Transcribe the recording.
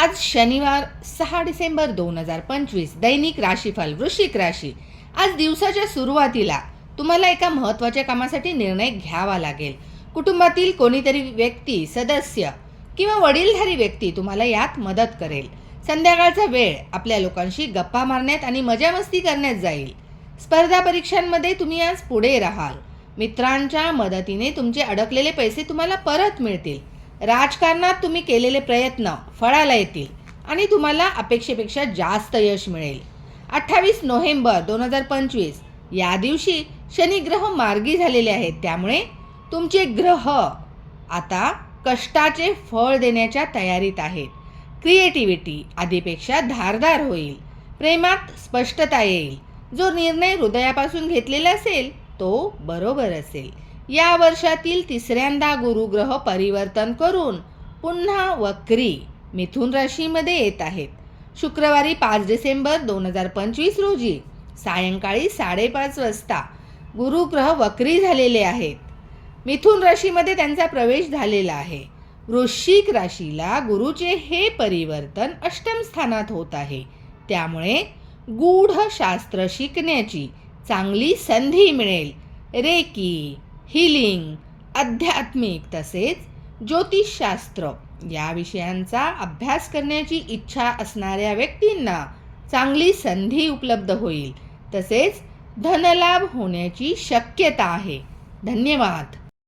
आज शनिवार 6 डिसेंबर 2025 दैनिक राशीफल वृश्चिक राशी। आज दिवसाच्या सुरुवातीला तुम्हाला एका महत्त्वाच्या कामासाठी निर्णय घ्यावा लागेल। कुटुंबातील कोणीतरी व्यक्ती, सदस्य किंवा वडीलधारी व्यक्ती तुम्हाला यात मदत करेल। संध्याकाळचा वेळ आपल्या लोकांशी गप्पा मारण्यात आणि मजामस्ती करण्यात जाईल। स्पर्धा परीक्षांमध्ये तुम्ही आज पुढे राहाल। मित्रांच्या मदतीने तुमचे अडकलेले पैसे तुम्हाला परत मिळतील। राजकारणात तुम्ही केलेले प्रयत्न फळाला येतील आणि तुम्हाला अपेक्षेपेक्षा जास्त यश मिळेल। 28 नोव्हेंबर 2025 या दिवशी शनी ग्रह मार्गी झालेले आहेत, त्यामुळे तुमचे ग्रह आता कष्टाचे फळ देण्याच्या तयारीत आहेत। क्रिएटिव्हिटी आधीपेक्षा धारदार होईल। प्रेमात स्पष्टता येईल। जो निर्णय हृदयापासून घेतलेला असेल तो बरोबर असेल। या वर्षातील तिसऱ्यांदा गुरुग्रह परिवर्तन करून पुन्हा वक्री मिथुन राशीमध्ये येत आहेत। शुक्रवारी 5 डिसेंबर 2025 रोजी सायंकाळी 5:30 वाजता गुरुग्रह वक्री झालेले आहेत। मिथुन राशीमध्ये त्यांचा प्रवेश झालेला आहे। वृश्चिक राशीला गुरुचे हे परिवर्तन अष्टम स्थानात होत आहे, त्यामुळे गूढ शास्त्र शिकण्याची चांगली संधी मिळेल। रेकी, हीलिंग, आध्यात्मिक तसेच ज्योतिषशास्त्र या विषयांचा अभ्यास करण्याची इच्छा असणाऱ्या व्यक्तींना चांगली संधी उपलब्ध होईल। तसेच धनलाभ होण्याची शक्यता आहे। धन्यवाद।